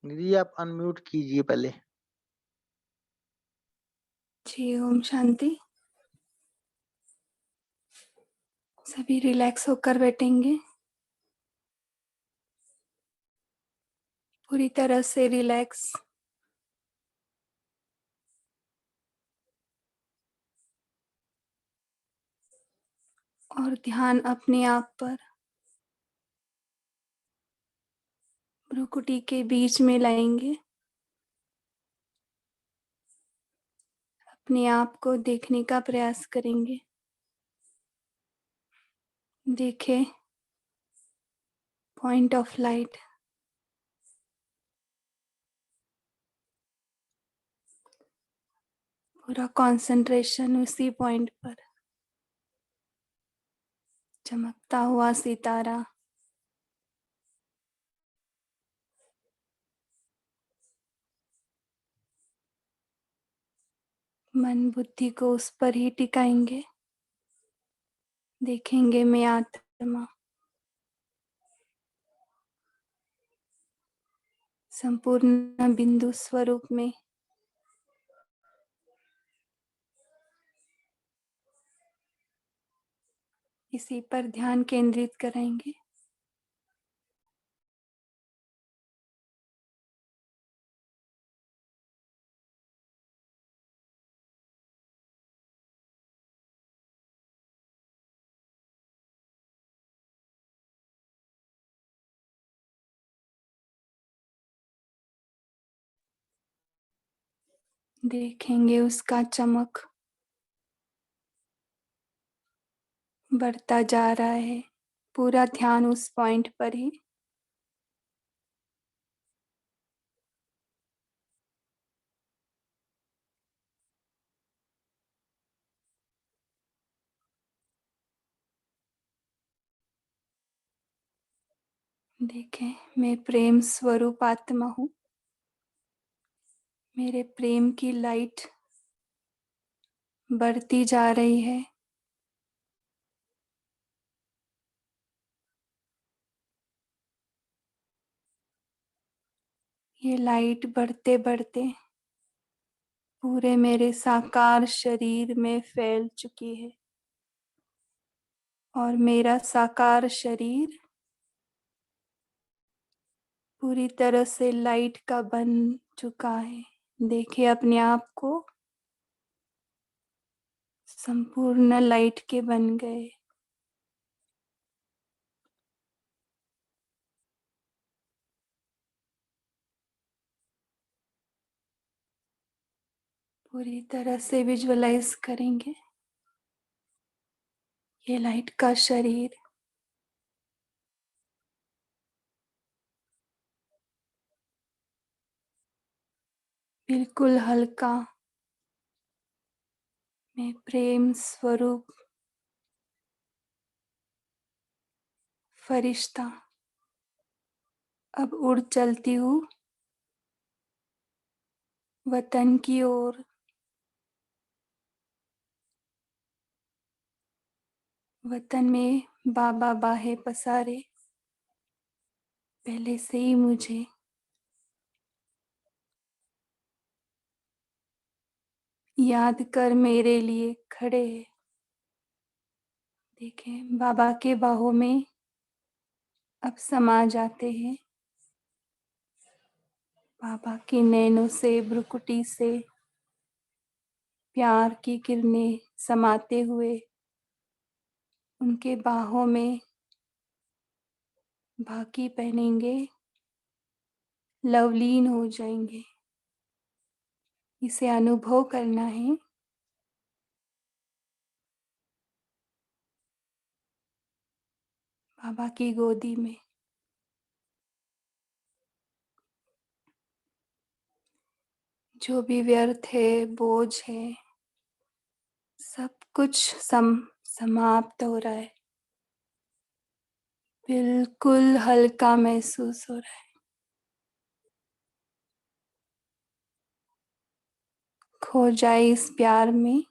दीदी आप अनम्यूट कीजिए पहले। जी ओम शांति। सभी रिलैक्स होकर बैठेंगे, पूरी तरह से रिलैक्स। और ध्यान अपने आप पर भ्रुकुटी के बीच में लाएंगे। अपने आप को देखने का प्रयास करेंगे। देखें पॉइंट ऑफ लाइट, पूरा कंसंट्रेशन उसी पॉइंट पर। चमकता हुआ सितारा, मन बुद्धि को उस पर ही टिकाएंगे। देखेंगे मैं आत्मा संपूर्ण बिंदु स्वरूप में इसी पर ध्यान केंद्रित करेंगे। देखेंगे उसका चमक बढ़ता जा रहा है। पूरा ध्यान उस पॉइंट पर ही। देखें मैं प्रेम स्वरूप आत्मा हूँ। मेरे प्रेम की लाइट बढ़ती जा रही है। ये लाइट बढ़ते बढ़ते पूरे मेरे साकार शरीर में फैल चुकी है। और मेरा साकार शरीर पूरी तरह से लाइट का बन चुका है। देखिए अपने आप को संपूर्ण लाइट के बन गए। पूरी तरह से विजुअलाइज करेंगे ये लाइट का शरीर बिल्कुल हल्का। मैं प्रेम स्वरूप फरिश्ता अब उड़ चलती हूँ वतन की ओर। वतन में बाबा बाहे पसारे पहले से ही मुझे याद कर मेरे लिए खड़े हैं। देखें बाबा के बाहों में अब समा जाते हैं। बाबा की नैनों से भ्रुकुटी से प्यार की किरणें समाते हुए उनके बाहों में भाकी पहनेंगे, लवलीन हो जाएंगे। इसे अनुभव करना है। बाबा की गोदी में जो भी व्यर्थ है, बोझ है, सब कुछ समाप्त हो रहा है। बिल्कुल हल्का महसूस हो रहा है। खो जाए इस प्यार में।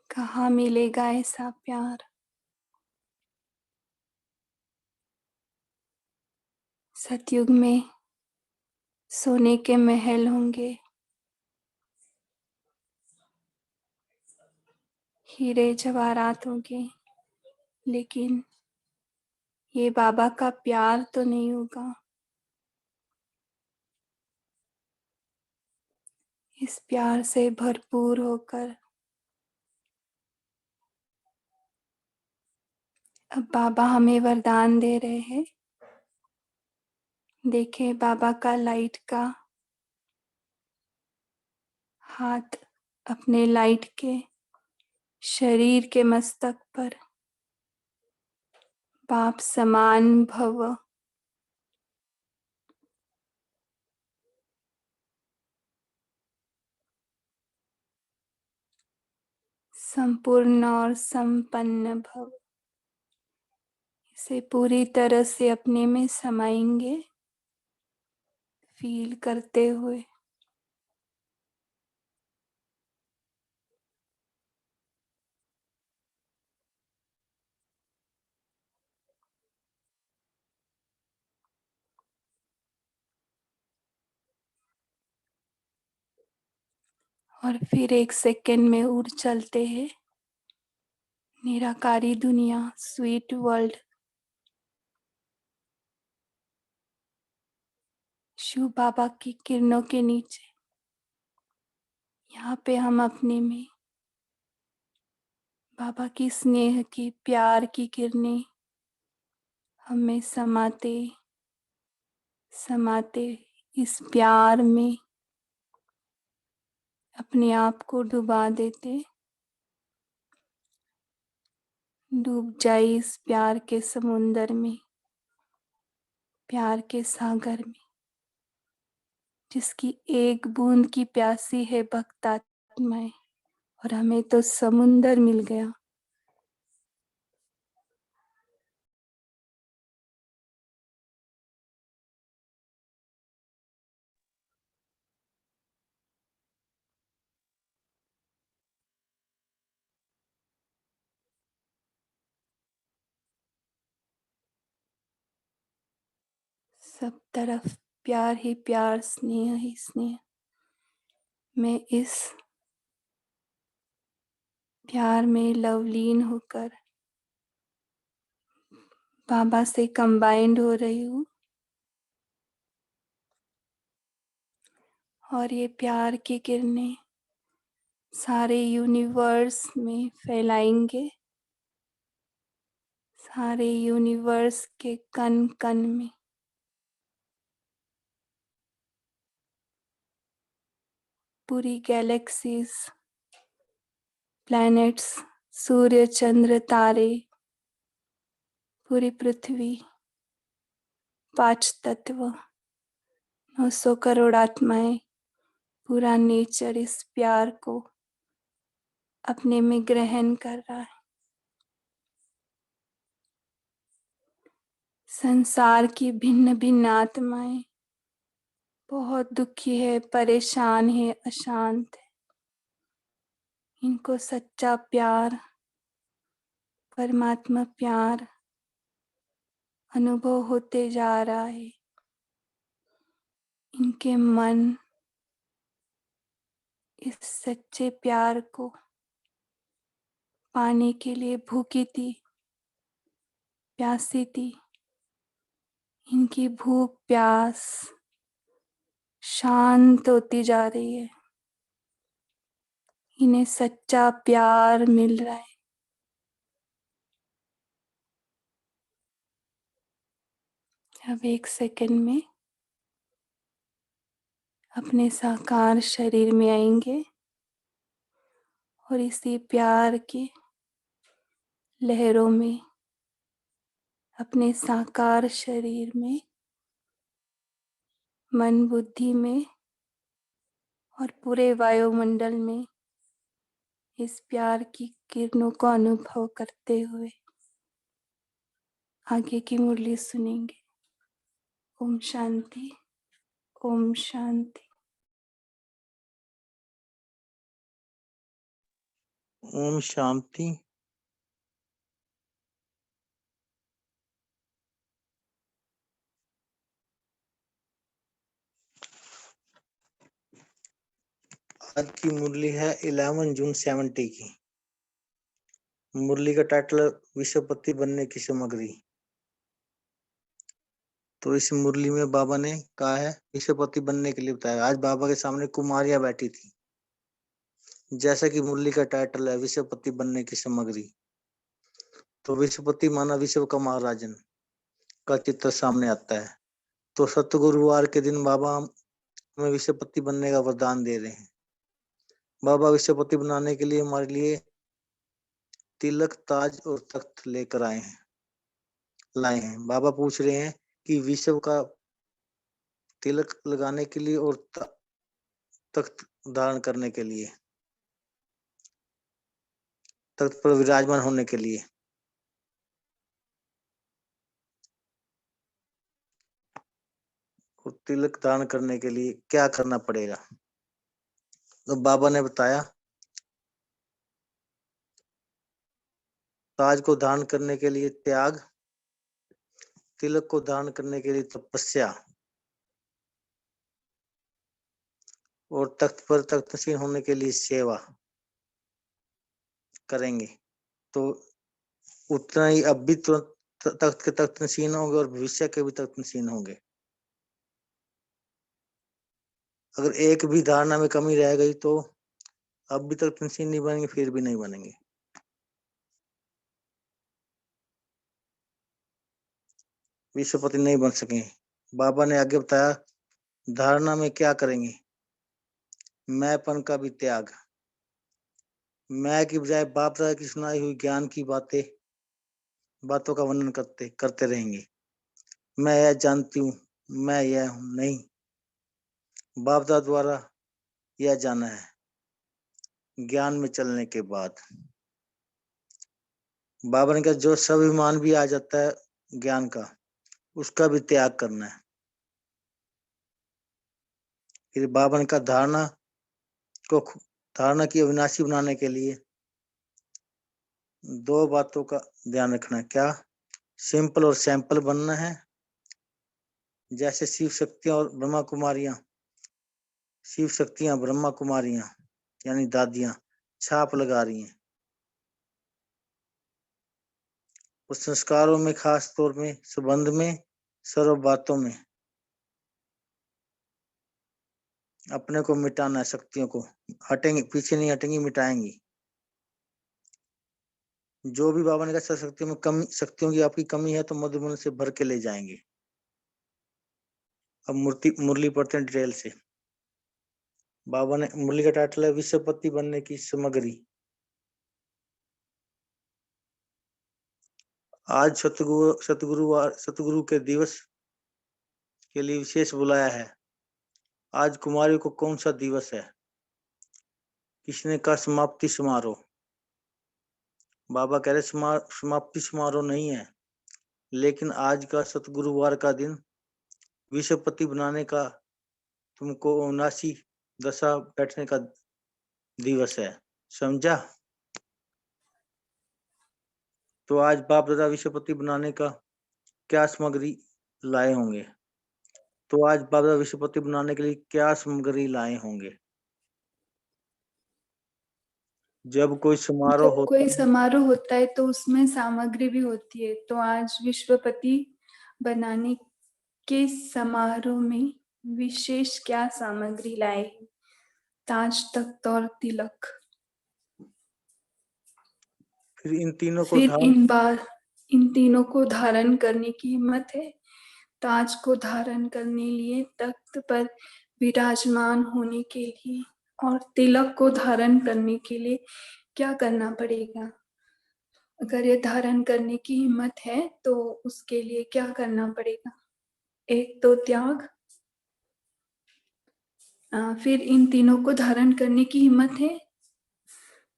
कहाँ मिलेगा ऐसा प्यार। सतयुग में सोने के महल होंगे, हीरे जवाहरात होंगे, लेकिन ये बाबा का प्यार तो नहीं होगा। इस प्यार से भरपूर होकर अब बाबा हमें वरदान दे रहे हैं। देखें बाबा का लाइट का हाथ अपने लाइट के शरीर के मस्तक पर। बाप समान भव। संपूर्ण और संपन्न भव। इसे पूरी तरह से अपने में समाएंगे, फील करते हुए। और फिर एक सेकंड में उड़ चलते हैं निराकारी दुनिया, स्वीट वर्ल्ड, शिव बाबा की किरणों के नीचे। यहाँ पे हम अपने में बाबा की स्नेह की, प्यार की किरणें हमें समाते समाते इस प्यार में अपने आप को डुबा देते। डूब जाए इस प्यार के समुंदर में, प्यार के सागर में, जिसकी एक बूंद की प्यासी है भक्त आत्माएं। और हमें तो समुंदर मिल गया। सब तरफ प्यार ही प्यार, स्नेह ही स्नेह। मैं इस प्यार में लवलीन होकर बाबा से कंबाइंड हो रही हूँ। और ये प्यार की किरणें सारे यूनिवर्स में फैलाएंगे, सारे यूनिवर्स के कण कण में। पूरी गैलेक्सीज, प्लैनेट्स, सूर्य चंद्र तारे, पूरी पृथ्वी, 5 तत्व, 900 करोड़ आत्माएं, पूरा नेचर इस प्यार को अपने में ग्रहण कर रहा है। संसार की भिन्न भिन्न आत्माएं बहुत दुखी है, परेशान है, अशांत है। इनको सच्चा प्यार, परमात्मा प्यार अनुभव होते जा रहा है। इनके मन इस सच्चे प्यार को पाने के लिए भूखी थी, प्यासी थी। इनकी भूख प्यास शांत होती जा रही है। इन्हें सच्चा प्यार मिल रहा है। अब एक सेकंड में अपने साकार शरीर में आएंगे और इसी प्यार की लहरों में अपने साकार शरीर में, मन बुद्धि में और पूरे वायुमंडल में इस प्यार की किरणों को अनुभव करते हुए आगे की मुरली सुनेंगे। ओम शांति, ओम शांति। ओम शांति। आज की मुरली है 11 जून 70 की। मुरली का टाइटल विश्वपति बनने की सामग्री। तो इस मुरली में बाबा ने कहा है विश्वपति बनने के लिए बताया। आज बाबा के सामने कुमारियां बैठी थी, जैसा कि मुरली का टाइटल है विश्वपति बनने की सामग्री। तो विश्वपति माना विश्व का महाराजन का चित्र सामने आता है। तो सतगुरुवार के दिन बाबा हमें विश्वपति बनने का वरदान दे रहे हैं। बाबा विश्वपति बनाने के लिए हमारे लिए तिलक, ताज और तख्त लेकर लाए हैं। बाबा पूछ रहे हैं कि विश्व का तिलक लगाने के लिए और तख्त धारण करने के लिए, तख्त पर विराजमान होने के लिए और तिलक धारण करने के लिए क्या करना पड़ेगा। तो बाबा ने बताया ताज को धारण करने के लिए त्याग, तिलक को धारण करने के लिए तपस्या और तख्त पर तख्तसीन होने के लिए सेवा करेंगे। तो उतना ही अब भी तुरंत तख्त के तख्तसीन होंगे और भविष्य के भी तख्तसीन होंगे। अगर एक भी धारणा में कमी रह गई तो अब भी तख्तसीन नहीं बनेंगे, फिर भी नहीं बनेंगे। विश्वपति नहीं बन सके। बाबा ने आगे बताया धारणा में क्या करेंगे। मैंपन का भी त्याग, मैं की बजाय बाप दादा की सुनाई हुई ज्ञान की बातों का वर्णन करते रहेंगे। मैं यह जानती हूँ, मैं यह हूँ नहीं, बाप दादा द्वारा यह जाना है ज्ञान में चलने के बाद। बाबा ने कहा जो स्वाभिमान भी आ जाता है ज्ञान का, उसका भी त्याग करना है। फिर बाबा ने कहा धारणा की अविनाशी बनाने के लिए 2 बातों का ध्यान रखना है। क्या? सिंपल और सैंपल बनना है। जैसे शिव शक्तियां और ब्रह्मा कुमारियां, शिव शक्तियां ब्रह्मा कुमारियां यानी दादियां छाप लगा रही हैं। उस संस्कारों में, खास तौर में संबंध में, सर्व बातों में अपने को मिटाना है। शक्तियों को हटेंगे, पीछे नहीं हटेंगी, मिटाएंगी। जो भी बाबा ने कहा शक्तियों में कमी, शक्तियों की आपकी कमी है तो मधुबन से भर के ले जाएंगे। अब मुरली पढ़ते हैं डिटेल से। बाबा ने मुरली का टाइटल है विश्वपति बनने की सामग्री। आज सतगुरु के दिवस के लिए विशेष बुलाया है। आज कुमारियों को कौन सा दिवस है? किसने कहा समाप्ति समारोह? बाबा कह रहे समाप्ति समारोह नहीं है, लेकिन आज का सतगुरुवार का दिन विश्वपति बनाने का, तुमको 79 दशा बैठने का दिवस है। समझा? तो आज बाप दादा विश्वपति बनाने का क्या सामग्री लाए होंगे? तो आज बाप दादा विश्वपति बनाने के लिए क्या सामग्री लाए होंगे? जब कोई समारोह जब होता कोई है, समारोह होता है तो उसमें सामग्री भी होती है। तो आज विश्वपति बनाने के समारोह में विशेष क्या सामग्री लाए? ताज, तख्त और तिलक। फिर इन तीनों को फिर धारण इन तीनों को धारण करने की हिम्मत है। ताज को धारण करने लिए, तख्त पर विराजमान होने के लिए और तिलक को धारण करने के लिए क्या करना पड़ेगा? अगर ये धारण करने की हिम्मत है तो उसके लिए क्या करना पड़ेगा? एक तो त्याग। फिर इन तीनों को धारण करने की हिम्मत है।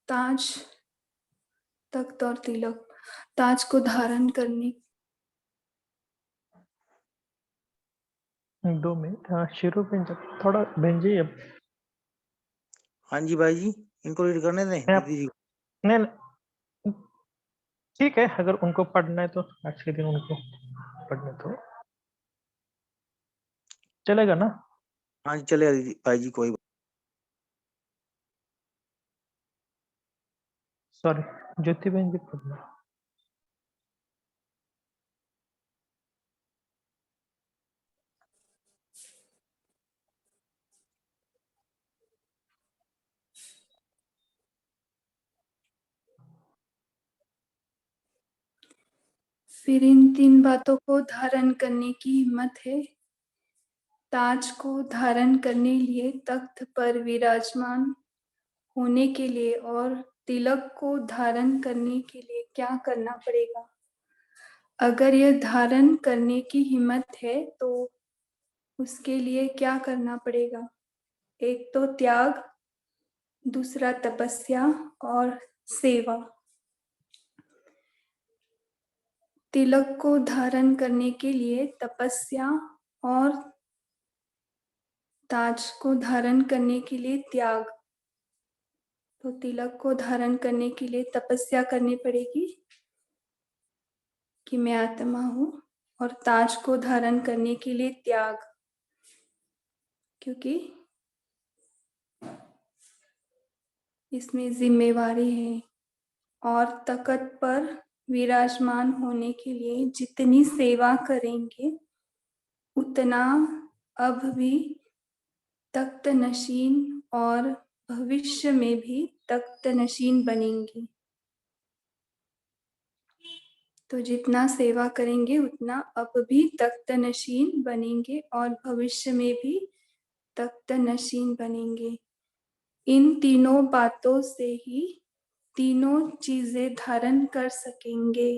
ताज, तख्त और तिलक। ताज को धारण करने 2 मिनट। हाँ, शुरू में जब थोड़ा भेजिए। अब हाँ जी भाई जी, इनको रीड करने दें मैं आप दीदी जी। नहीं नहीं, ठीक है, अगर उनको पढ़ना है तो आज के दिन उनको पढ़ने तो चलेगा ना। हाँ जी चलेगा दीदी भाई जी, कोई सॉरी, ज्योति बहन जी पढ़ना। फिर इन 3 बातों को धारण करने की हिम्मत है। ताज को धारण करने लिए तख्त पर विराजमान होने के लिए और तिलक को धारण करने के लिए क्या करना पड़ेगा? अगर यह धारण करने की हिम्मत है तो उसके लिए क्या करना पड़ेगा? एक तो त्याग, दूसरा तपस्या और सेवा। तिलक को धारण करने के लिए तपस्या और ताज को धारण करने के लिए त्याग। तो तिलक को धारण करने के लिए तपस्या करनी पड़ेगी कि मैं आत्मा हूं, और ताज को धारण करने के लिए त्याग, क्योंकि इसमें जिम्मेवारी है। और तख्त पर विराजमान होने के लिए जितनी सेवा करेंगे उतना अब भी तख्त नशीन और भविष्य में भी तख्त नशीन बनेंगे। तो जितना सेवा करेंगे उतना अब भी तख्त नशीन बनेंगे और भविष्य में भी तख्त नशीन बनेंगे। इन तीनों बातों से ही तीनों चीजें धारण कर सकेंगे।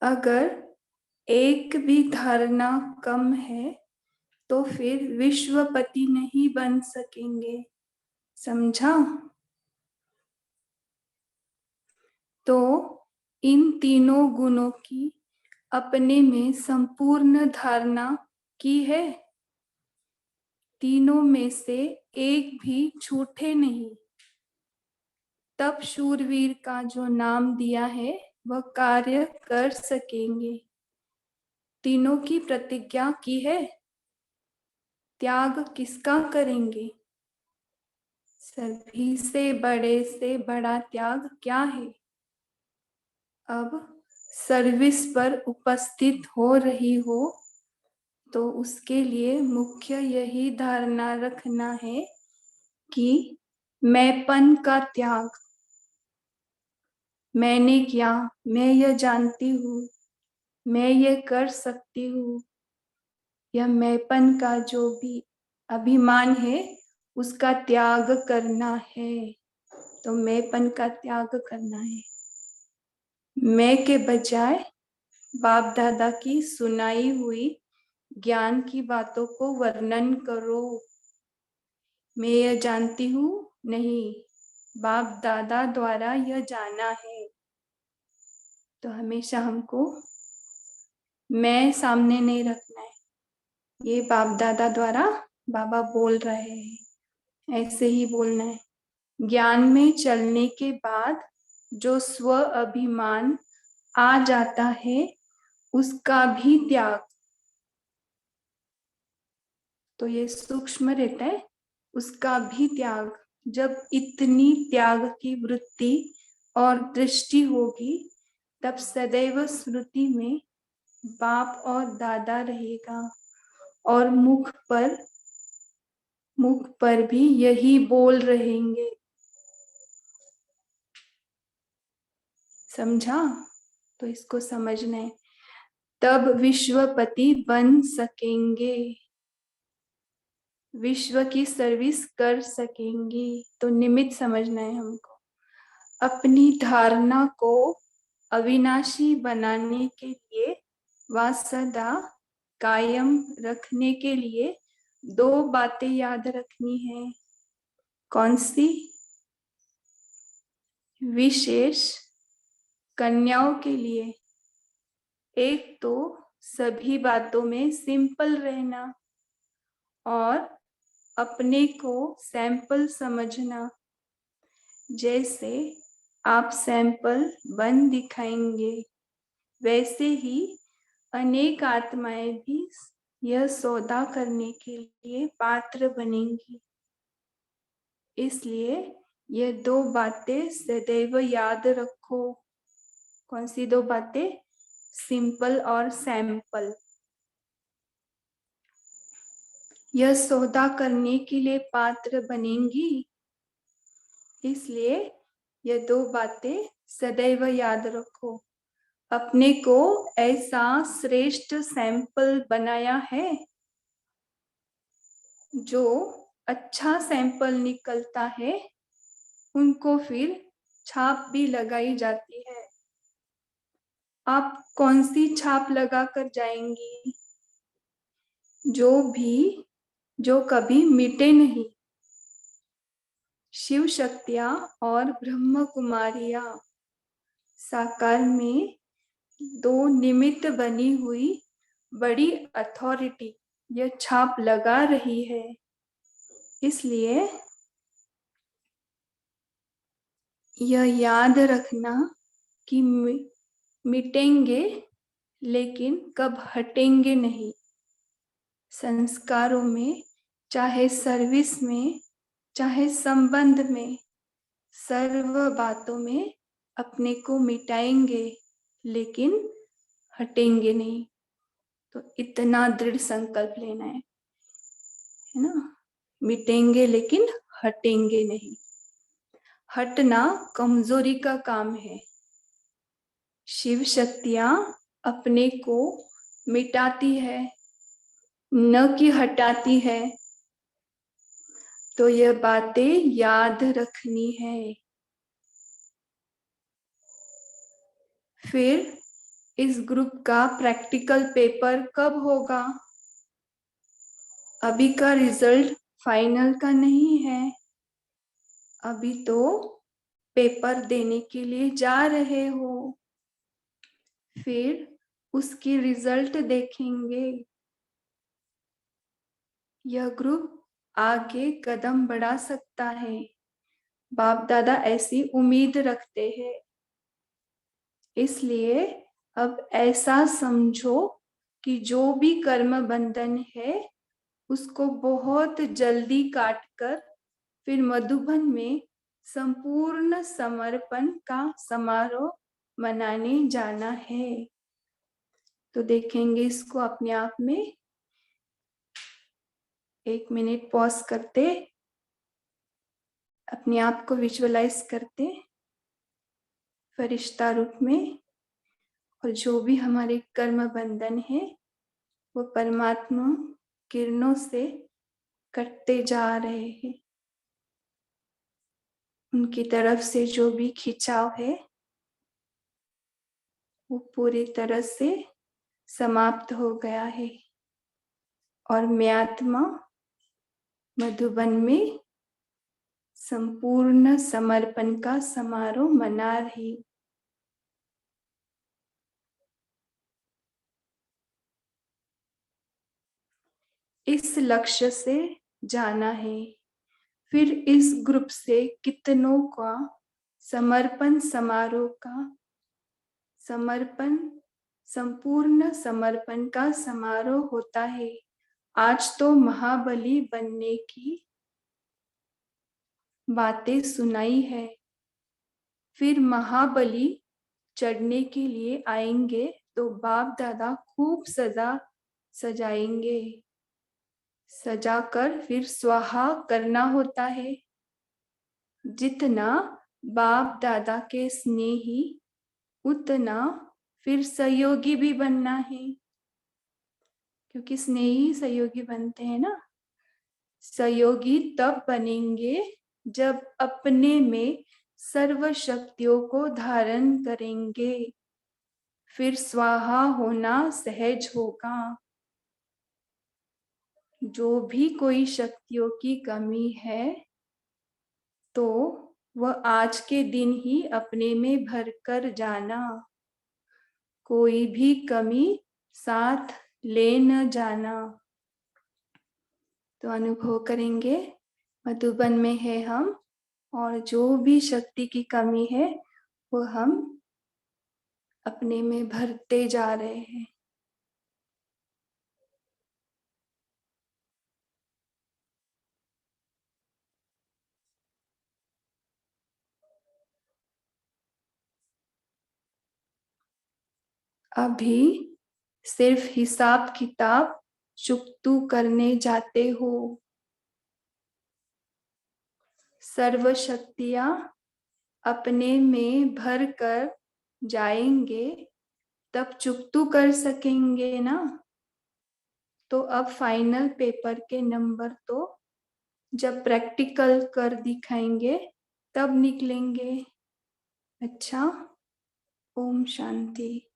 अगर एक भी धारणा कम है तो फिर विश्वपति नहीं बन सकेंगे। समझा? तो इन तीनों गुणों की अपने में संपूर्ण धारणा की है। तीनों में से एक भी छूटे नहीं। तब शूरवीर का जो नाम दिया है वह कार्य कर सकेंगे। तीनों की प्रतिज्ञा की है। त्याग किसका करेंगे? सभी से बड़ा त्याग क्या है? अब सर्विस पर उपस्थित हो रही हो तो उसके लिए मुख्य यही धारणा रखना है कि मैंपन का त्याग। मैंने किया, मैं यह जानती हूँ, मैं यह कर सकती हूँ, यह मैंपन का जो भी अभिमान है उसका त्याग करना है। तो मैंपन का त्याग करना है। मैं के बजाय बाप दादा की सुनाई हुई ज्ञान की बातों को वर्णन करो। मैं यह जानती हूँ नहीं, बाप दादा द्वारा यह जाना है। तो हमेशा हमको मैं सामने नहीं रखना है। ये बाप दादा द्वारा बाबा बोल रहे हैं, ऐसे ही बोलना है। ज्ञान में चलने के बाद जो स्व अभिमान आ जाता है उसका भी त्याग। तो ये सूक्ष्म रहता है, उसका भी त्याग। जब इतनी त्याग की वृत्ति और दृष्टि होगी तब सदैव स्मृति में बाप और दादा रहेगा और मुख पर भी यही बोल रहेंगे। समझा? तो इसको समझना है, तब विश्वपति बन सकेंगे, विश्व की सर्विस कर सकेंगे। तो निमित्त समझना है हमको। अपनी धारणा को अविनाशी बनाने के लिए व सदा कायम रखने के लिए 2 बातें याद रखनी है। कौन सी? विशेष कन्याओं के लिए एक तो सभी बातों में सिंपल रहना और अपने को सैंपल समझना। जैसे आप सैंपल बन दिखाएंगे, वैसे ही अनेक आत्माएं भी यह सौदा करने के लिए पात्र बनेंगी। इसलिए ये 2 बातें सदैव याद रखो। कौन सी 2 बातें? सिंपल और सैंपल। यह सौदा करने के लिए पात्र बनेंगी, इसलिए ये 2 बातें सदैव याद रखो। अपने को ऐसा श्रेष्ठ सैंपल बनाया है, जो अच्छा सैंपल निकलता है उनको फिर छाप भी लगाई जाती है। आप कौन सी छाप लगा कर जाएंगी? जो कभी मिटे नहीं। शिव शक्तियां और ब्रह्म कुमारियां साकार में 2 निमित्त बनी हुई बड़ी अथॉरिटी यह छाप लगा रही है। इसलिए यह याद रखना कि मिटेंगे लेकिन कब हटेंगे नहीं। संस्कारों में, चाहे सर्विस में, चाहे संबंध में, सर्व बातों में अपने को मिटाएंगे लेकिन हटेंगे नहीं। तो इतना दृढ़ संकल्प लेना है ना? मिटेंगे लेकिन हटेंगे नहीं। हटना कमजोरी का काम है। शिव शक्तियां अपने को मिटाती है, न कि हटाती है। तो यह बातें याद रखनी है। फिर इस ग्रुप का प्रैक्टिकल पेपर कब होगा? अभी का रिजल्ट फाइनल का नहीं है, अभी तो पेपर देने के लिए जा रहे हो। फिर उसकी रिजल्ट देखेंगे। यह ग्रुप आगे कदम बढ़ा सकता है, बाप दादा ऐसी उम्मीद रखते हैं। इसलिए अब ऐसा समझो कि जो भी कर्म बंधन है उसको बहुत जल्दी काट कर फिर मधुबन में संपूर्ण समर्पण का समारोह मनाने जाना है। तो देखेंगे इसको अपने आप में। 1 मिनट पॉज करते, अपने आप को विजुअलाइज करते फरिश्ता रूप में, और जो भी हमारे कर्म बंधन है वो परमात्मा किरणों से कटते जा रहे हैं। उनकी तरफ से जो भी खिंचाव है वो पूरी तरह से समाप्त हो गया है, और मैं आत्मा मधुबन में संपूर्ण समर्पण का समारोह मना रही। इस लक्ष्य से जाना है। फिर इस ग्रुप से कितनों का समर्पण समारोह का संपूर्ण समर्पण का समारोह होता है। आज तो महाबली बनने की बातें सुनाई है, फिर महाबली चढ़ने के लिए आएंगे तो बाप दादा खूब सजाएंगे। सजाकर फिर स्वाहा करना होता है। जितना बाप दादा के स्नेही उतना फिर सहयोगी भी बनना है, क्योंकि स्नेही सहयोगी बनते हैं ना। सहयोगी तब बनेंगे जब अपने में सर्व शक्तियों को धारण करेंगे, फिर स्वाहा होना सहज होगा। जो भी कोई शक्तियों की कमी है तो वह आज के दिन ही अपने में भरकर जाना, कोई भी कमी साथ ले न जाना। तो अनुभव करेंगे मधुबन में है हम, और जो भी शक्ति की कमी है वो हम अपने में भरते जा रहे हैं। अभी सिर्फ हिसाब किताब चुकतू करने जाते हो। सर्व शक्तियां अपने में भर कर जाएंगे तब चुकतू कर सकेंगे ना। तो अब फाइनल पेपर के नंबर तो जब प्रैक्टिकल कर दिखाएंगे तब निकलेंगे। अच्छा, ओम शांति।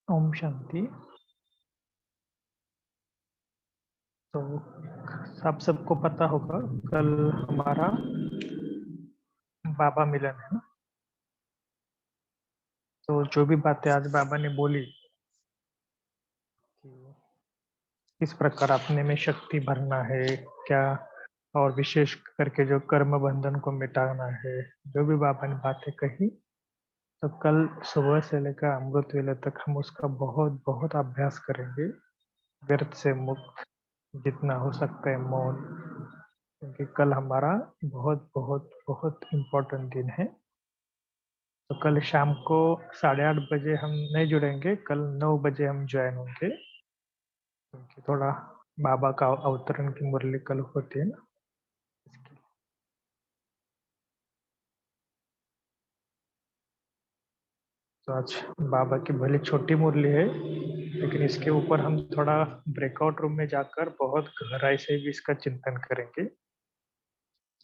ओम शांति। तो आप सबको पता होगा कल हमारा बाबा मिलन है ना। तो जो भी बातें आज बाबा ने बोली कि किस प्रकार अपने में शक्ति भरना है क्या, और विशेष करके जो कर्म बंधन को मिटाना है, जो भी बाबा ने बातें कही, तो कल सुबह से लेकर अमृत वेले तक हम उसका बहुत बहुत अभ्यास करेंगे। व्यर्थ से मुक्त जितना हो सकता है मौन, क्योंकि कल हमारा बहुत बहुत बहुत इम्पोर्टेंट दिन है। तो कल शाम को 8:30 बजे हम नहीं जुड़ेंगे, कल 9 बजे हम ज्वाइन होंगे, क्योंकि थोड़ा बाबा का अवतरण की मुरली कल होती है ना, इसके लिए। तो आज बाबा की भले छोटी मुरली है, लेकिन इसके ऊपर हम थोड़ा ब्रेकआउट रूम में जाकर बहुत गहराई से भी इसका चिंतन करेंगे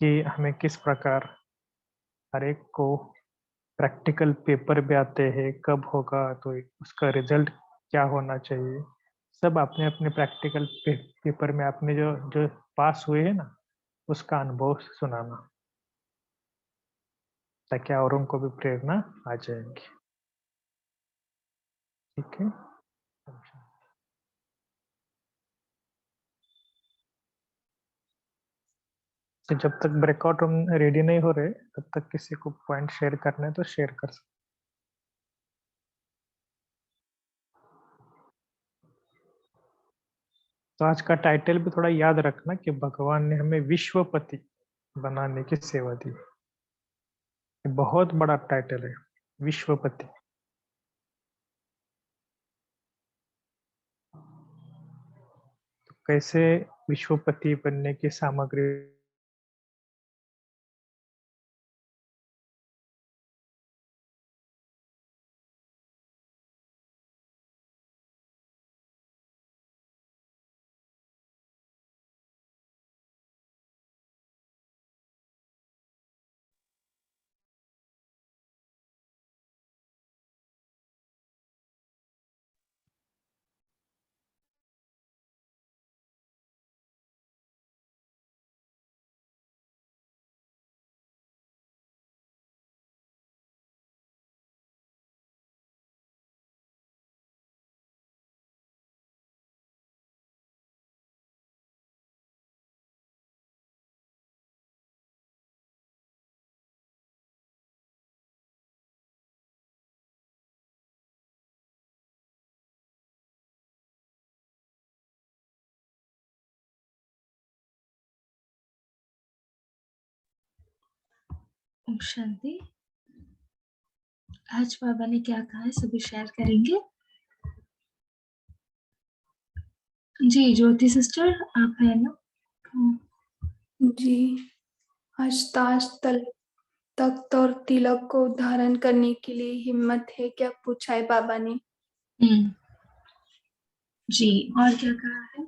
कि हमें किस प्रकार हर एक को प्रैक्टिकल पेपर भी आते हैं, कब होगा तो उसका रिजल्ट क्या होना चाहिए, सब अपने अपने प्रैक्टिकल पेपर में आपने जो जो पास हुए हैं ना, उसका अनुभव सुनाना, ताकि औरों को भी प्रेरणा आ जाएगी। ठीक है। तो जब तक ब्रेकआउट रूम रेडी नहीं हो रहे, तब तक किसी को पॉइंट शेयर करना है तो शेयर कर सकते। तो आज का टाइटल भी थोड़ा याद रखना कि भगवान ने हमें विश्वपति बनाने की सेवा दी। ये बहुत बड़ा टाइटल है, विश्वपति। कैसे विश्वपति बनने की सामग्री ओम शांति। आज बाबा ने क्या कहा है सभी शेयर करेंगे। जी ज्योति सिस्टर आप है ना। जी, आज ताज तख्त और तिलक को धारण करने के लिए हिम्मत है क्या पूछा है बाबा ने। जी और क्या कहा है।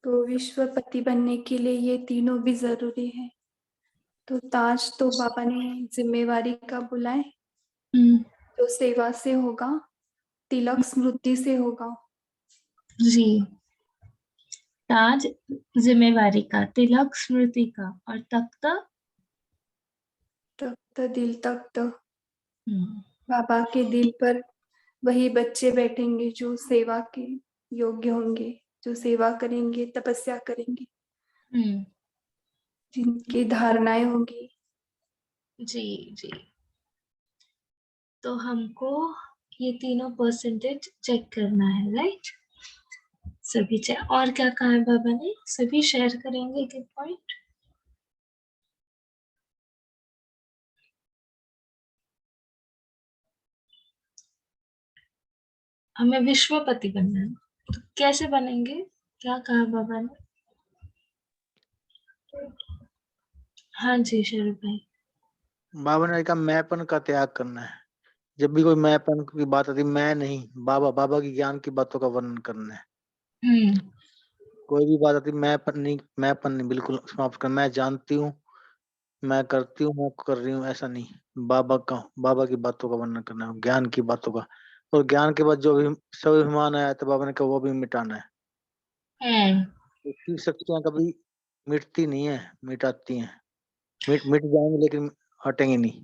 तो विश्वपति बनने के लिए ये तीनों भी जरूरी है। तो ताज तो बाबा ने जिम्मेवारी का बोला है, जो सेवा से होगा, तिलक स्मृति से होगा। जी ताज जिम्मेवारी का, तिलक स्मृति का, और तख्त तख्त दिल तख्त, बाबा के दिल पर वही बच्चे बैठेंगे जो सेवा के योग्य होंगे, जो सेवा करेंगे, तपस्या करेंगे, जिनकी धारणाएं होंगी। जी जी तो हमको ये तीनों परसेंटेज चेक करना है, राइट। सभी चेक। और क्या कहा है बाबा ने, सभी शेयर करेंगे एक पॉइंट। हमें विश्वपति बनना है, तो कैसे बनेंगे, क्या कहा बाबा ने। हाँ जी शरीफ भाई। बाबा ने कहा मैंपन का त्याग करना है। जब भी कोई मैंपन की बात आती, मैं नहीं, बाबा की ज्ञान की बातों का वर्णन करना है। कोई भी बात आती, मैंपन नहीं, बिल्कुल समाप्त कर। मैं जानती हूँ, मैं करती हूँ, मैं कर रही हूँ, ऐसा नहीं। बाबा की बातों का वर्णन करना है, ज्ञान की बातों का। और ज्ञान के बाद जो भी सब अभिमान आया तो बाबा ने कहा वो भी मिटाना है। उसकी शक्तियां कभी मिटती नहीं है, मिटाती हैं। मिट जाएंगे लेकिन हटेंगे नहीं।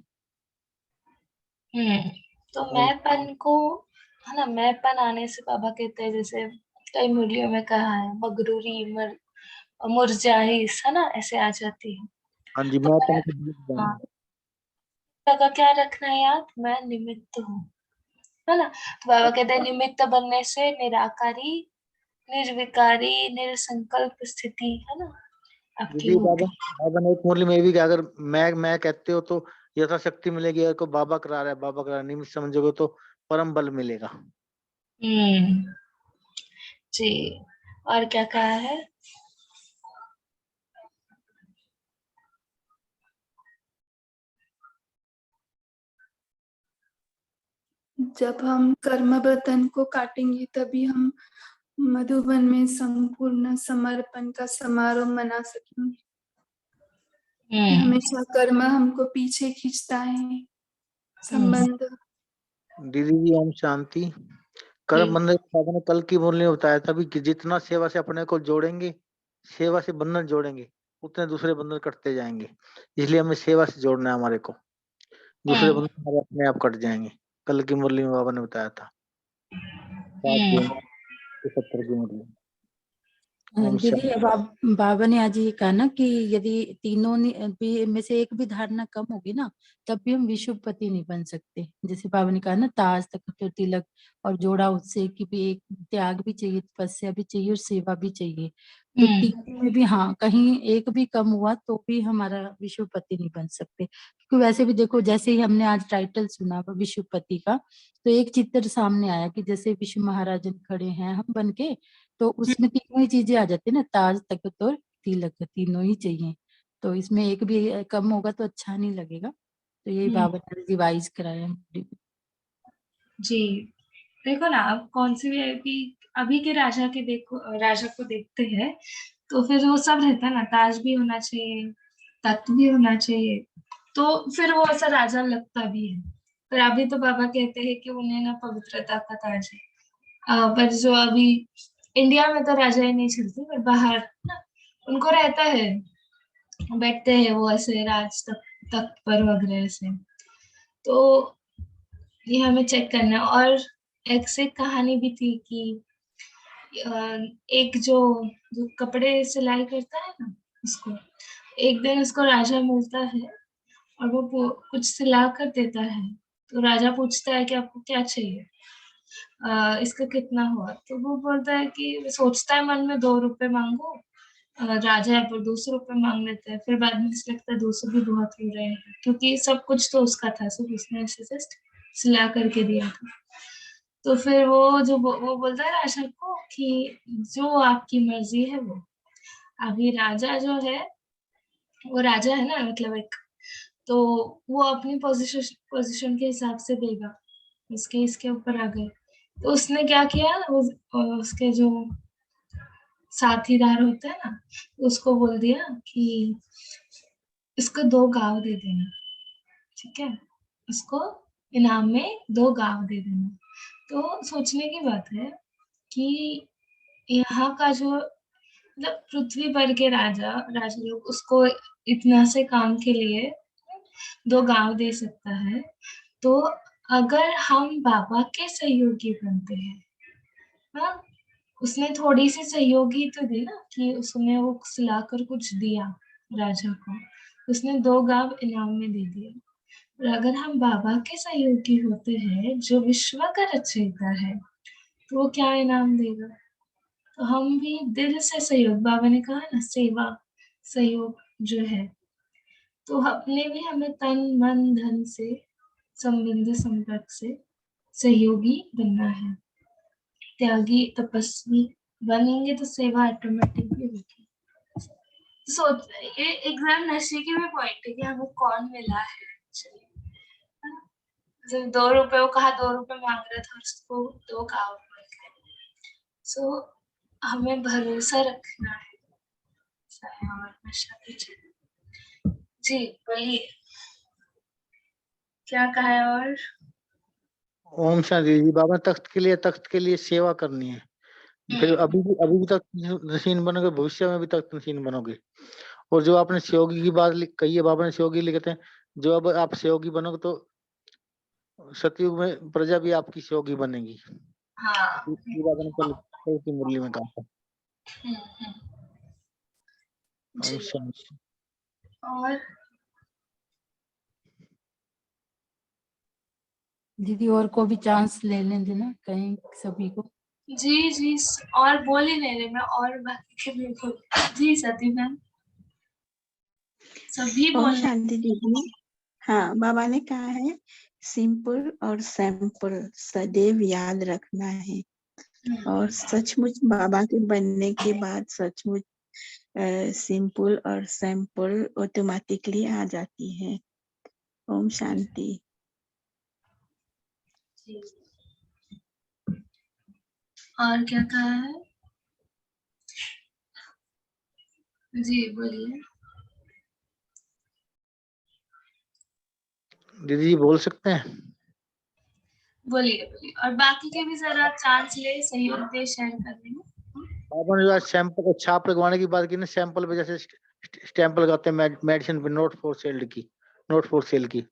तो मैंपन को, है ना, मैंपन आने से बाबा कहते हैं, जैसे कई मुरलियों में कहा है, मगरूरी मुरझाइश, है ना, ऐसे आ जाती है। हाँ जी, तो मैंपन हाँ, का क्या रखना है याद, मैं निमित्त हूँ, है ना। तो बाबा कहते हैं निमित्त बनने से निराकारी, निर्विकारी, निरसंकल्प स्थिति, है ना, आपकी दीदी, होती बाबा ने एक मुरली में भी कि अगर मैं कहते हो तो यथाशक्ति मिलेगी, अगर को बाबा करा रहा है, बाबा करा रहा है, निमित्त समझोगे तो परम बल मिलेगा। जी और क्या कहा है। जब हम कर्म बंधन को काटेंगे तभी हम मधुबन में संपूर्ण समर्पण का समारोह मना सकेंगे। हमेशा कर्म हमको पीछे खींचता है, संबंध। दीदी जी ओम शांति। कर्म बंधन बाबा ने कल की मुरली में बताया था भी कि जितना सेवा से अपने को जोड़ेंगे, सेवा से बंधन जोड़ेंगे, उतने दूसरे बंधन कटते जाएंगे। इसलिए हमें सेवा से जोड़ना है हमारे को, दूसरे बंधन हमारे अपने आप कट जाएंगे। कल की मुरली में बाबा ने बताया था, 70 की मुरली। दीदी अब बाबा ने आज ये कहा ना कि यदि तीनों भी में से एक भी धारणा कम होगी ना, तब भी हम विश्वपति नहीं बन सकते। जैसे बाबा ने कहा ना, ताज तख्त और तिलक, और जोड़ा उससे कि भी एक त्याग भी चाहिए, तपस्या भी चाहिए और सेवा भी चाहिए। तो तीनों में भी हाँ, कहीं एक भी कम हुआ तो भी हमारा विश्वपति नहीं बन सकते। क्योंकि वैसे भी देखो, जैसे ही हमने आज टाइटल सुना विश्वपति का, तो एक चित्र सामने आया कि जैसे विश्व महाराजन खड़े हैं हम बन के, तो उसमें तीनों ही चीजें आ जाती है ना, ताज तख्त और तिलक, तीनों ही चाहिए। तो इसमें एक भी कम होगा तो अच्छा नहीं लगेगा। तो यही बाबा ने रिवाइज कराया है। जी देखो ना, अब कौन सी भी अभी के राजा के देखो, राजा को देखते हैं तो फिर वो सब रहता है ना, ताज भी होना चाहिए, तख्त भी होना चाहिए, तो फिर वो ऐसा राजा लगता भी है। पर अभी तो बाबा कहते हैं कि उन्हें ना पवित्रता का ताज है। पर जो अभी इंडिया में तो राजा ही नहीं चलते, पर बाहर ना उनको रहता है, बैठते हैं वो ऐसे राज तख्त पर वगैरह ऐसे। तो ये हमें चेक करना है। और एक कहानी भी थी कि एक जो कपड़े सिलाई करता है ना, उसको एक दिन उसको राजा मिलता है और वो कुछ सिला कर देता है। तो राजा पूछता है कि आपको क्या चाहिए, इसका कितना हुआ। तो वो बोलता है कि सोचता है मन में 2 रुपए मांगो, राजा है पर 200 रुपए मांग लेते हैं, फिर बाद में ऐसा लगता है 200 भी बहुत हो रहे हैं, क्योंकि सब कुछ तो उसका था, सिर्फ उसने ऐसे जस्ट सिला करके दिया था। तो फिर वो बोलता है राजा को कि जो आपकी मर्जी है वो। अभी राजा जो है वो राजा है ना, मतलब एक, तो वो अपनी पोजीशन के हिसाब से देगा, इसके ऊपर आ गए। तो उसने क्या किया, उसके जो साथीदार होते हैं ना, उसको बोल दिया कि इसको 2 गांव दे देना, ठीक है, इसको इनाम में 2 गांव दे देना। तो सोचने की बात है कि यहाँ का जो मतलब पृथ्वी पर के राजा लोग उसको इतना से काम के लिए 2 गांव दे सकता है, तो अगर हम बाबा के सहयोगी बनते हैं, हाँ, उसने थोड़ी सी सहयोगी तो दी ना, कि उसने वो सिलाकर कुछ दिया राजा को, उसने 2 गांव इनाम में दे दिए। और अगर हम बाबा के सहयोगी होते हैं जो विश्व का रचयिता है, तो वो क्या इनाम देगा? तो हम भी दिल से सहयोग, बाबा ने कहा ना, सेवा सहयोग जो है, तो अपने भी हमें तन मन धन से संबंध संपर्क से सहयोगी बनना है। त्यागी तपस्वी बनेंगे तो सेवा ऑटोमेटिकली होगी। सोच, ये एग्जाम नशे की भी पॉइंट है कि हमें कौन मिला है। जब 2 रुपए, वो कहा 2 रुपए मांग रहा था, उसको 2 गाँव मिल गए। सो हमें भरोसा रखना है और नशा भी चले। जी बोलिए, क्या कहा है? और ओम शांति जी। बाबा तख्त के लिए सेवा करनी है। फिर अभी भी तख्त नशीन बनोगे, भविष्य में भी तख्त नशीन बनोगे। और जो आपने सहयोगी की बात कही है, बाबा ने सहयोगी लिखते हैं, जो अब आप सहयोगी बनोगे तो सतयुग में प्रजा भी आपकी सहयोगी बनेगी। हाँ, बाबा ने कल की मुरली में कहा था। ओम शांति। और दीदी और को भी चांस ले लें देना कहीं सभी को। जी और बोल ही नहीं रहे मैं, और बाकी के भी बोल। जी सती मैम, सभी ओम बोल। शांति दीदी। हाँ, बाबा ने कहा है सिंपल और सैंपल सदैव याद रखना है, और सचमुच बाबा के बनने के बाद सचमुच सिंपल और सैंपल ऑटोमेटिकली आ जाती है। ओम शांति। और क्या कहा है? जी बोलिए। दीदी जी बोल सकते हैं? बोलिए और बाकी के भी जरा चांस ले, सहयोग दे शेयर करने में। बाबा ने जो सैंपल को छाप लगवाने की बात की ना, सैंपल पे जैसे स्टैंप लगाते हैं मेडिसिन पे, नोट फॉर सेल की,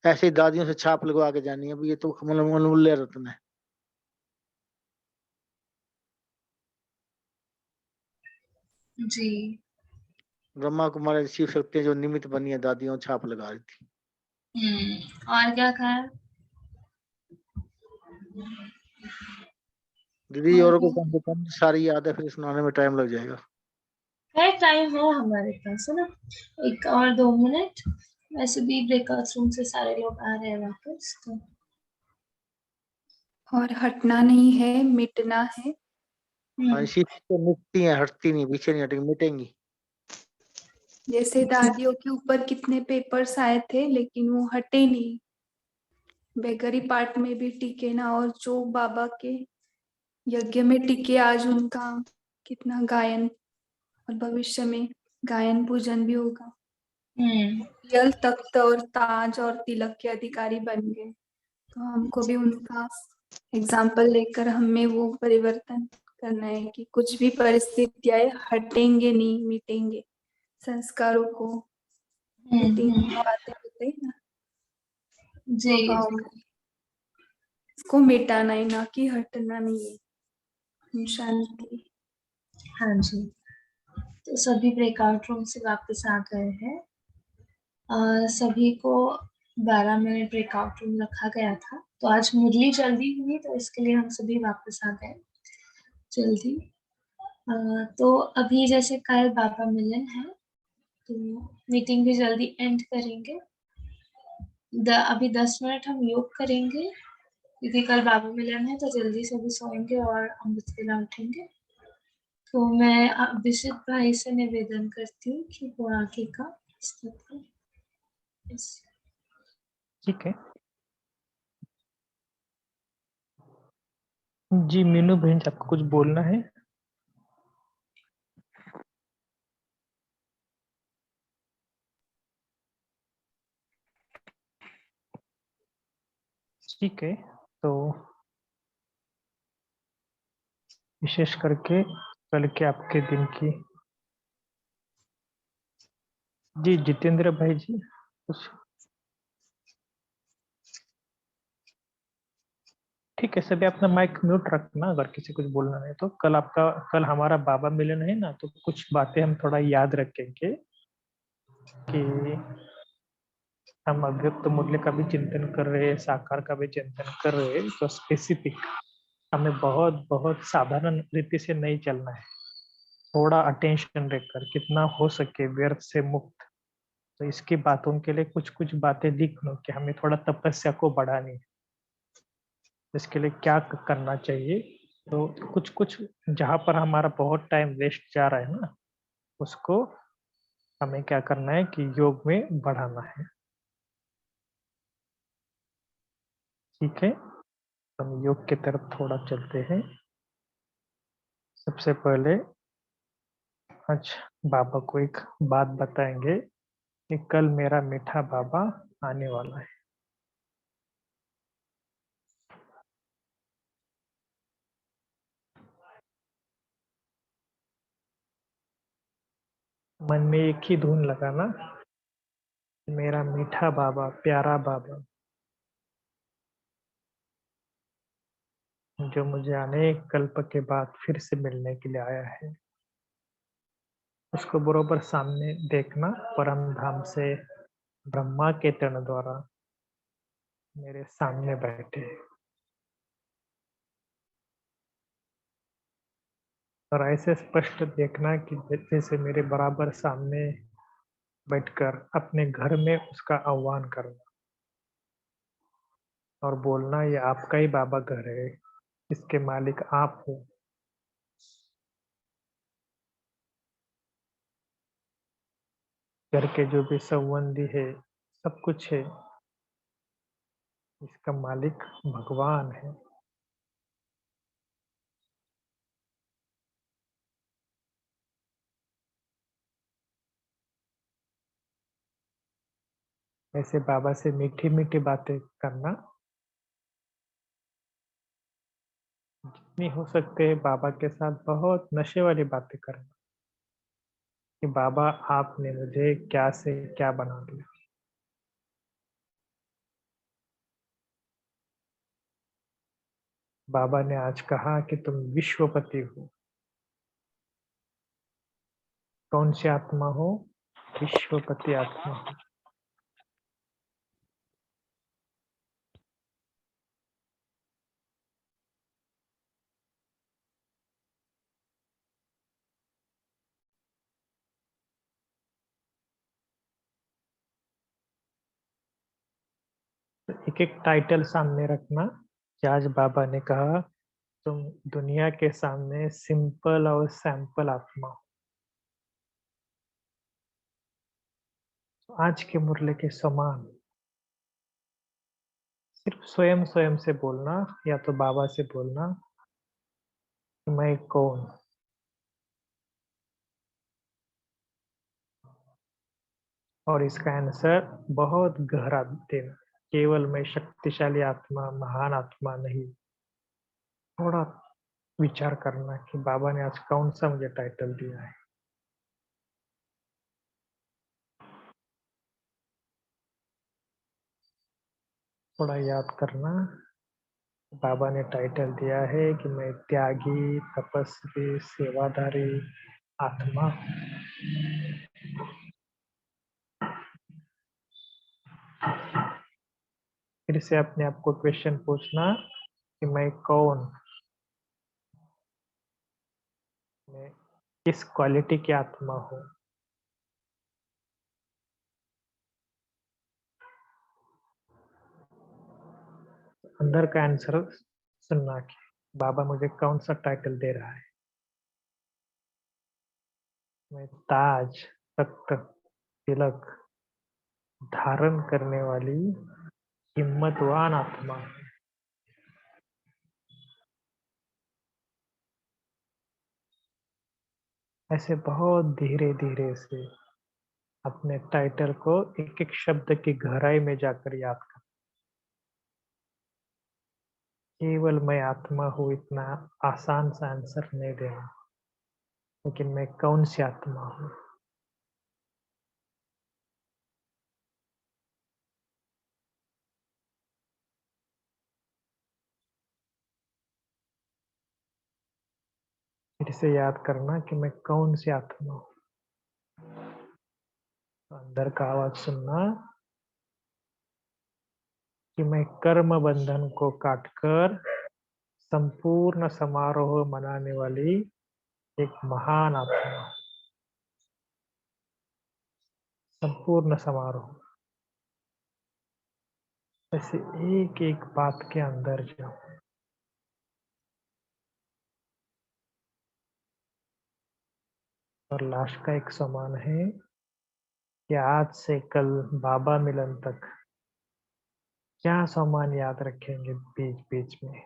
ऐसे ही दादियों से छाप लगवा के जानी है। ये तो अमूल्य रत्न है। जी। ब्रह्मा कुमारी शिव शक्ति जो निमित्त बनी है, दादियों छाप लगा रही थी। और क्या कहा? दीदी और को कम से कम सारी याद है, फिर सुनाने में टाइम लग जाएगा। टाइम है हमारे पास, है ना, 1 और 2 मिनट। वैसे भी ब्रेकआउट रूम से सारे लोग आ रहे हैं वापस, तो और हटना नहीं है, मिटना है। शिव तो मिटती है, हटती नहीं, पीछे नहीं हटेगी, मिटेंगी। जैसे दादियों के ऊपर कितने पेपर्स आए थे लेकिन वो हटे नहीं, बेगरी पार्ट में भी टिके ना, और जो बाबा के यज्ञ में टिके, आज उनका कितना गायन और भविष्य में गायन पूजन भी होगा। रियल तख्त और ताज और तिलक के अधिकारी बन गए, तो हमको भी उनका एग्जाम्पल लेकर हमें वो परिवर्तन करना है कि कुछ भी परिस्थिति आए, हटेंगे नहीं, मिटेंगे संस्कारों को। बातें होते हैं ना जी। इसको मिटाना है, ना कि हटना नहीं है। शांति। हाँ जी, तो सभी ब्रेकआउट रूम से वापस आ गए हैं। सभी को 12 मिनट ब्रेकआउट रूम रखा गया था, तो आज मुरली जल्दी हुई, तो इसके लिए हम सभी वापस आ गए जल्दी। तो अभी जैसे कल बाबा मिलन है, तो मीटिंग भी जल्दी एंड करेंगे। अभी 10 मिनट हम योग करेंगे, क्योंकि कल बाबा मिलन है, तो जल्दी से भी सोएंगे और अमृत वेला उठेंगे। तो मैं विशित भाई से निवेदन करती हूँ कि वो आगे का स्टेप करें। Yes. ठीक है जी। मीनू बहन जी, आपको कुछ बोलना है? ठीक है, तो विशेष करके कल के आपके दिन की। जी जितेंद्र भाई जी कुछ। ठीक है, सभी अपना माइक म्यूट रखना अगर किसी कुछ बोलना है तो। कल हमारा बाबा मिलन है ना, तो कुछ बातें हम थोड़ा याद रखेंगे कि हम अव्यक्त मूल्य का भी चिंतन कर रहे हैं, साकार का भी चिंतन कर रहे हैं, तो स्पेसिफिक हमें बहुत बहुत साधारण रीति से नहीं चलना है। थोड़ा अटेंशन रखकर जितना हो सके व्यर्थ से मुक्त। तो इसकी बातों के लिए कुछ कुछ बातें लिख लो कि हमें थोड़ा तपस्या को बढ़ानी है। इसके लिए क्या करना चाहिए? तो कुछ कुछ जहां पर हमारा बहुत टाइम वेस्ट जा रहा है ना, उसको हमें क्या करना है कि योग में बढ़ाना है। ठीक है, हम योग की तरफ थोड़ा चलते हैं। सबसे पहले आज बाबा को एक बात बताएंगे कि कल मेरा मीठा बाबा आने वाला है। मन में एक ही धुन लगाना, मेरा मीठा बाबा, प्यारा बाबा, जो मुझे अनेक कल्प के बाद फिर से मिलने के लिए आया है। उसको बरोबर सामने देखना, परम धाम से ब्रह्मा के तन द्वारा मेरे सामने बैठे हैं। और ऐसे स्पष्ट देखना कि जैसे मेरे बराबर सामने बैठकर अपने घर में उसका आह्वान करना और बोलना, ये आपका ही बाबा घर है, इसके मालिक आप हो। घर के जो भी संबंधी है, सब कुछ है, इसका मालिक भगवान है। ऐसे बाबा से मीठी मीठी बातें करना, जितनी हो सकते है बाबा के साथ बहुत नशे वाली बातें करना कि बाबा आपने मुझे क्या से क्या बना दिया। बाबा ने आज कहा कि तुम विश्वपति हो। कौन सी आत्मा हो? विश्वपति आत्मा हो। तो एक एक टाइटल सामने रखना कि आज बाबा ने कहा तुम दुनिया के सामने सिंपल और सैंपल आत्मा हो। तो आज के मुरली के समान सिर्फ स्वयं स्वयं से बोलना या तो बाबा से बोलना कि मैं कौन हूं। और इसका आंसर बहुत गहरा देना। केवल मैं शक्तिशाली आत्मा, महान आत्मा नहीं। थोड़ा विचार करना कि बाबा ने आज कौन सा मुझे टाइटल दिया है। थोड़ा याद करना, बाबा ने टाइटल दिया है कि मैं त्यागी, तपस्वी, सेवाधारी आत्मा हूं। फिर से अपने आप को क्वेश्चन पूछना कि मैं कौन? मैं किस क्वालिटी की आत्मा हो। अंदर का आंसर सुनना कि बाबा मुझे कौन सा टाइटल दे रहा है। मैं ताज, तख्त, तिलक धारण करने वाली हिम्मतवान आत्मा हूं। ऐसे बहुत धीरे धीरे से अपने टाइटल को एक एक शब्द की गहराई में जाकर याद कर। केवल मैं आत्मा हूँ इतना आसान सा आंसर नहीं देना, लेकिन मैं कौन सी आत्मा हूँ। फिर से याद करना कि मैं कौन सी आत्मा हूँ। अंदर का आवाज सुनना कि मैं कर्म बंधन को काटकर संपूर्ण समारोह मनाने वाली एक महान आत्मा हूँ। संपूर्ण समारोह। ऐसे एक एक बात के अंदर जाओ। और लास्ट का एक समान है कि आज से कल बाबा मिलन तक क्या सामान याद रखेंगे बीच बीच में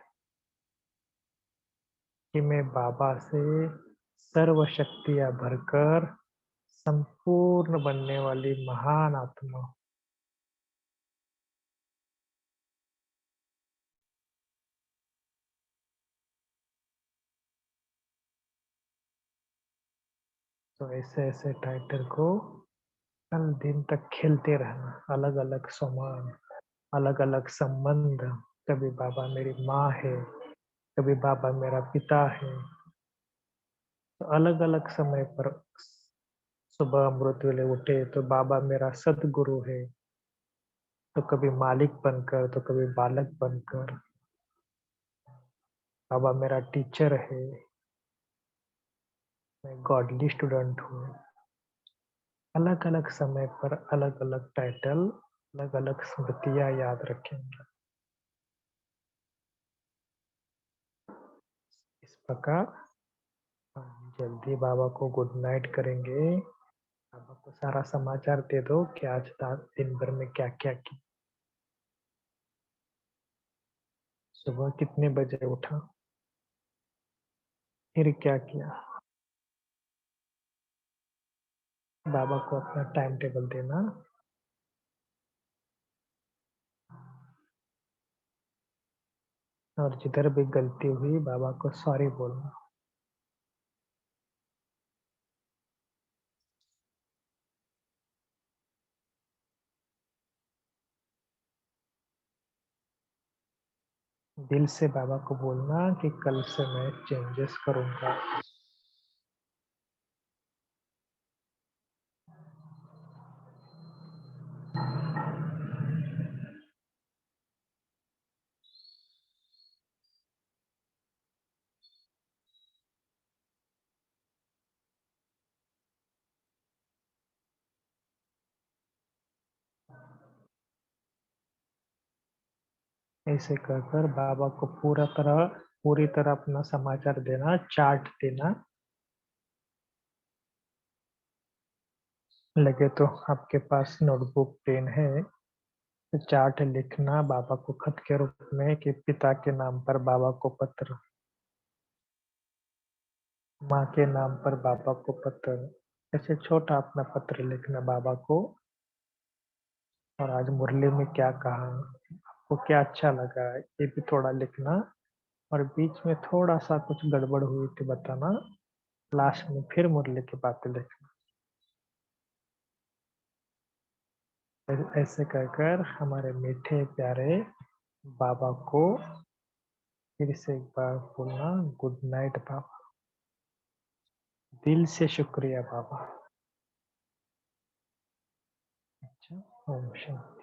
कि मैं बाबा से सर्व शक्तियां भरकर संपूर्ण बनने वाली महान आत्मा हूं। तो ऐसे ऐसे टाइटल को कल दिन तक खेलते रहना। अलग अलग सामान, अलग अलग संबंध। कभी बाबा मेरी माँ है, कभी बाबा मेरा पिता है। तो अलग अलग समय पर सुबह अमृत वेले उठे तो बाबा मेरा सदगुरु है, तो कभी मालिक बनकर तो कभी बालक बनकर। बाबा मेरा टीचर है, मैं गॉडली स्टूडेंट हूँ। अलग अलग समय पर अलग अलग टाइटल, अलग अलग स्मृतियाँ याद रखेंगे। इस प्रकार जल्दी बाबा को गुड नाइट करेंगे। बाबा को सारा समाचार दे दो कि आज दिन भर में क्या क्या किया। सुबह कितने बजे उठा, फिर क्या किया। बाबा को अपना टाइम टेबल देना। और जिधर भी गलती हुई बाबा को सॉरी बोलना। दिल से बाबा को बोलना कि कल से मैं चेंजेस करूंगा। ऐसे कहकर बाबा को पूरी तरह अपना समाचार देना, चार्ट देना। लगे तो आपके पास नोटबुक पेन है तो चार्ट लिखना बाबा को खत के रूप में कि पिता के नाम पर बाबा को पत्र, माँ के नाम पर बाबा को पत्र। ऐसे छोटा अपना पत्र लिखना बाबा को। और आज मुरली में क्या कहा, आपको क्या अच्छा लगा, ये भी थोड़ा लिखना। और बीच में थोड़ा सा कुछ गड़बड़ हुई तो बताना। लास्ट में फिर मुरली की बातें लिखना। ऐसे कहकर हमारे मीठे प्यारे बाबा को फिर से एक बार बोलना, गुड नाइट बाबा। दिल से शुक्रिया बाबा। अच्छा, ओम शांति।